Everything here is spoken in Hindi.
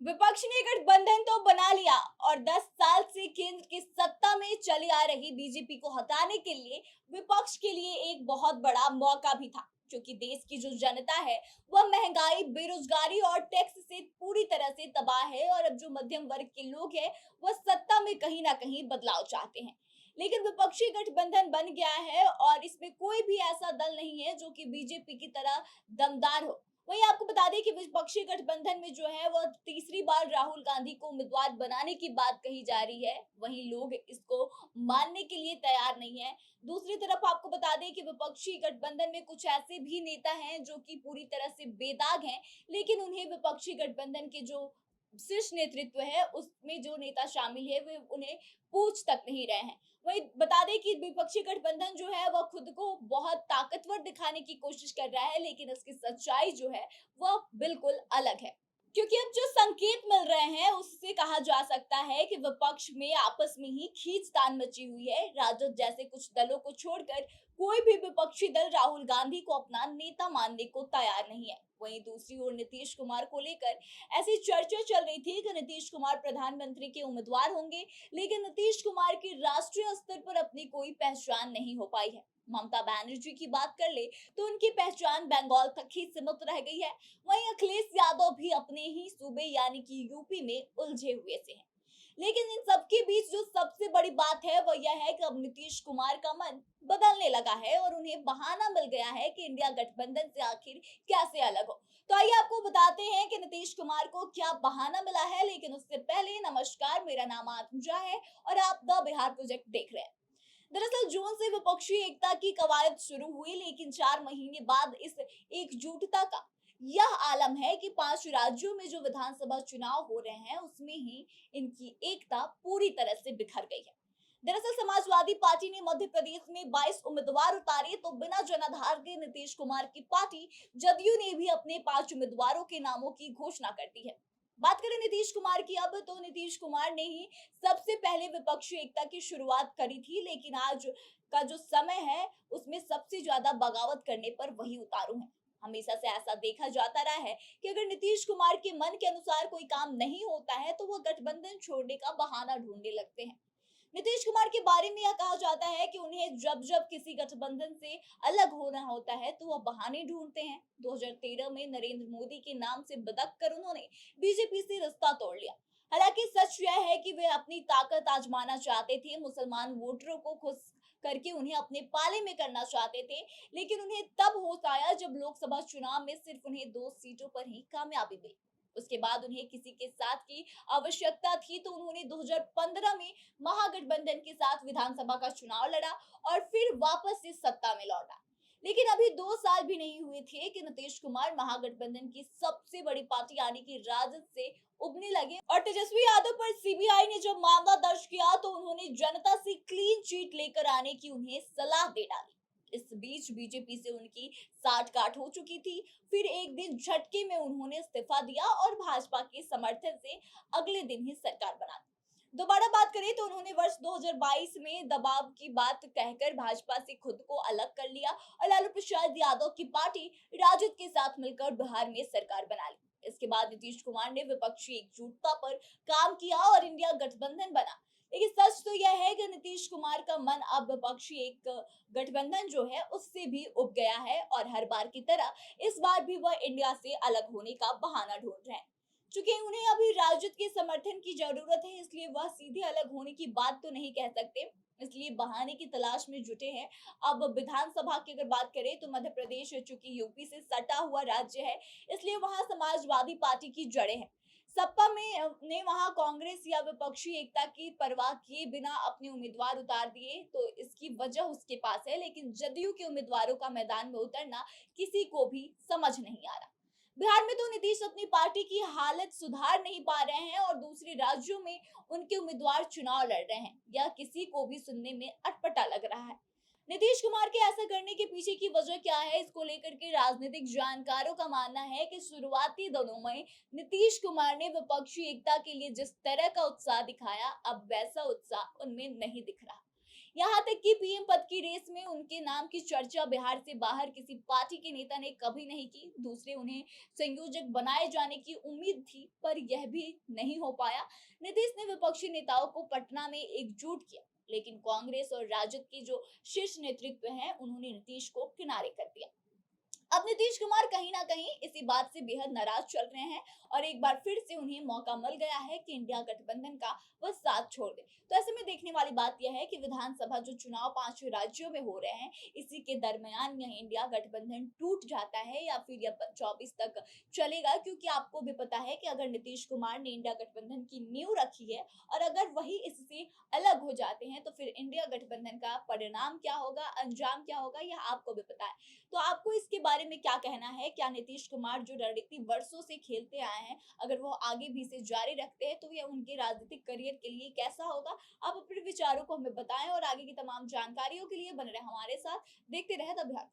विपक्ष ने गठबंधन तो बना लिया और 10 साल से केंद्र की सत्ता में चली आ रही बीजेपी को हटाने के लिए विपक्ष के लिए एक बहुत बड़ा मौका भी था, क्योंकि देश की जो जनता है वह महंगाई, बेरोजगारी और टैक्स से पूरी तरह से तबाह है और अब जो मध्यम वर्ग के लोग हैं वह सत्ता में कहीं ना कहीं बदलाव चाहते हैं। लेकिन विपक्षी गठबंधन बन गया है और इसमें कोई भी ऐसा दल नहीं है जो कि बीजेपी की तरह दमदार हो। वहीं आपको बता दें कि विपक्षी गठबंधन में जो है वो तीसरी बार राहुल गांधी को उम्मीदवार बनाने की बात कही जा रही है। वहीं लोग इसको मानने के लिए तैयार नहीं है। दूसरी तरफ आपको बता दें कि विपक्षी गठबंधन में कुछ ऐसे भी नेता हैं जो कि पूरी तरह से बेदाग हैं, लेकिन उन्हें विपक्षी गठबंधन के जो शीर्ष नेतृत्व है उसमें जो नेता शामिल है वे उन्हें पूछ तक नहीं रहे हैं। वही बता दें कि विपक्षी गठबंधन जो है वह खुद को बहुत ताकतवर दिखाने की कोशिश कर रहा है, लेकिन उसकी सच्चाई जो है वह बिल्कुल अलग है। क्योंकि अब जो संकेत मिल रहे हैं उससे कहा जा सकता है कि विपक्ष में आपस में ही खींचतान मची हुई है। राजद जैसे कुछ दलों को छोड़कर कोई भी विपक्षी दल राहुल गांधी को अपना नेता मानने को तैयार नहीं है। वहीं दूसरी ओर नीतीश कुमार को लेकर ऐसी चर्चा चल रही थी कि नीतीश कुमार प्रधानमंत्री के उम्मीदवार होंगे, लेकिन नीतीश कुमार की राष्ट्रीय स्तर पर अपनी कोई पहचान नहीं हो पाई है। ममता बनर्जी की बात कर ले तो उनकी पहचान बंगाल तक ही सीमित रह गई है। वहीं अखिलेश यादव भी अपने ही सूबे यानी कि यूपी में उलझे हुए से हैं। लेकिन इन सबके बीच जो सबसे बड़ी बात है वह यह है कि अब नीतीश कुमार का मन बदलने लगा है और उन्हें बहाना मिल गया है कि इंडिया गठबंधन से आखिर कैसे अलग हो। तो आइए आपको बताते हैं कि नीतीश कुमार को क्या बहाना मिला है, लेकिन उससे पहले नमस्कार, मेरा नाम आत्मजा है और आप द बिहार प्रोजेक्ट देख रहे हैं। दरअसल जून से विपक्षी एकता की कवायद शुरू हुई, लेकिन 4 महीने बाद इस एकजुटता का यह आलम है कि 5 राज्यों में जो विधानसभा चुनाव हो रहे हैं उसमें ही इनकी एकता पूरी तरह से बिखर गई है। दरअसल समाजवादी पार्टी ने मध्य प्रदेश में 22 उम्मीदवार उतारे तो बिना जनाधार के नीतीश कुमार की पार्टी जदयू ने भी अपने 5 उम्मीदवारों के नामों की घोषणा कर दी है। बात करें नीतीश कुमार की, अब तो नीतीश कुमार ने ही सबसे पहले विपक्षी एकता की शुरुआत करी थी, लेकिन आज का जो समय है उसमें सबसे ज्यादा बगावत करने पर वही उतारू है। हमेशा से ऐसा देखा जाता रहा है कि अगर नीतीश कुमार के मन के अनुसार कोई काम नहीं होता है तो वह गठबंधन छोड़ने का बहाना ढूंढने लगते हैं। नीतीश कुमार के बारे में यह कहा जाता है कि उन्हें जब जब किसी गठबंधन से अलग होना होता है तो वह बहाने ढूंढते हैं। 2013 में नरेंद्र मोदी के नाम से बदक कर उन्होंने बीजेपी से रिश्ता तोड़ लिया। हालांकि सच यह है कि वे अपनी ताकत आजमाना चाहते थे, मुसलमान वोटरों को खुश करके उन्हें अपने पाले में करना चाहते थे। लेकिन उन्हें तब होश आया जब लोकसभा चुनाव में सिर्फ उन्हें 2 सीटों पर ही कामयाबी मिली। उसके बाद उन्हें किसी के साथ की आवश्यकता थी तो उन्होंने 2015 में महागठबंधन के साथ विधानसभा का चुनाव लड़ा और फिर वापस से सत्ता में लौटा। लेकिन अभी 2 साल भी नहीं हुए थे कि नीतीश कुमार महागठबंधन की सबसे बड़ी पार्टी यानी कि राजद से उबने लगे और तेजस्वी यादव पर सीबीआई ने जब मामला दर्ज किया तो उन्होंने जनता से क्लीन चिट लेकर आने की उन्हें सलाह दे डाली। इस बीच बीजेपी से उनकी साठगांठ हो चुकी थी। फिर एक दिन झटके में उन्होंने इस्तीफा दिया और भाजपा के समर्थन से अगले दिन ही सरकार बना दी। दोबारा बात करें तो उन्होंने वर्ष 2022 में दबाव की बात कहकर भाजपा से खुद को अलग कर लिया और लालू प्रसाद यादव की पार्टी राजद के साथ मिलकर बिहार में सरकार बना ली। इसके बाद नीतीश कुमार ने विपक्षी एकजुटता पर काम किया और इंडिया गठबंधन बना। लेकिन सच तो यह है कि नीतीश कुमार का मन अब विपक्षी एक गठबंधन जो है उससे भी उब गया है और हर बार की तरह इस बार भी वह इंडिया से अलग होने का बहाना ढूंढ रहे हैं। चूंकि उन्हें अभी राजद के समर्थन की जरूरत है, इसलिए वह सीधे अलग होने की बात तो नहीं कह सकते, इसलिए बहाने की तलाश में जुटे हैं। अब विधानसभा की अगर बात करें तो मध्य प्रदेश चूंकि यूपी से सटा हुआ राज्य है, इसलिए वहां समाजवादी पार्टी की जड़ें हैं। सपा में ने वहां कांग्रेस या विपक्षी एकता की परवाह किए बिना अपने उम्मीदवार उतार दिए, तो इसकी वजह उसके पास है। लेकिन जदयू के उम्मीदवारों का मैदान में उतरना किसी को भी समझ नहीं आ रहा। बिहार में तो नीतीश अपनी पार्टी की हालत सुधार नहीं पा रहे हैं और दूसरे राज्यों में उनके उम्मीदवार चुनाव लड़ रहे हैं। यह किसी को भी सुनने में अटपटा लग रहा है। नीतीश कुमार के ऐसा करने के पीछे की वजह क्या है, इसको लेकर के राजनीतिक जानकारों का मानना है कि शुरुआती दिनों में नीतीश कुमार ने विपक्षी एकता के लिए जिस तरह का उत्साह दिखाया, अब वैसा उत्साह उनमें नहीं दिख रहा। यहाँ तक कि पीएम पद की रेस में उनके नाम की चर्चा बिहार से बाहर किसी पार्टी के नेता ने कभी नहीं की। दूसरे उन्हें संयोजक बनाए जाने की उम्मीद थी, पर यह भी नहीं हो पाया। नीतीश ने विपक्षी नेताओं को पटना में एकजुट किया, लेकिन कांग्रेस और राजद के जो शीर्ष नेतृत्व है, उन्होंने नीतीश को किनारे कर दिया। अब नीतीश कुमार कहीं ना कहीं इसी बात से बेहद नाराज चल रहे हैं और एक बार फिर से उन्हें मौका मिल गया है कि इंडिया गठबंधन का वह साथ छोड़ दे। तो ऐसे में देखने वाली बात यह है कि विधानसभा जो चुनाव 5 राज्यों में हो रहे हैं, इसी के दरमियान यह इंडिया गठबंधन टूट जाता है या फिर यह 24 तक चलेगा, क्योंकि आपको भी पता है कि अगर नीतीश कुमार ने इंडिया गठबंधन की नींव रखी है और अगर वही इससे अलग हो जाते हैं, तो फिर इंडिया गठबंधन का परिणाम क्या होगा, अंजाम क्या होगा, यह आपको भी पता है। तो आपको इसके बारे में क्या कहना है? क्या नीतीश कुमार जो रणनीति वर्षों से खेलते आए हैं, अगर वो आगे भी इसे जारी रखते हैं, तो ये उनके राजनीतिक करियर के लिए कैसा होगा? आप अपने विचारों को हमें बताएं और आगे की तमाम जानकारियों के लिए बने रहे हमारे साथ। देखते रहे द बिहार।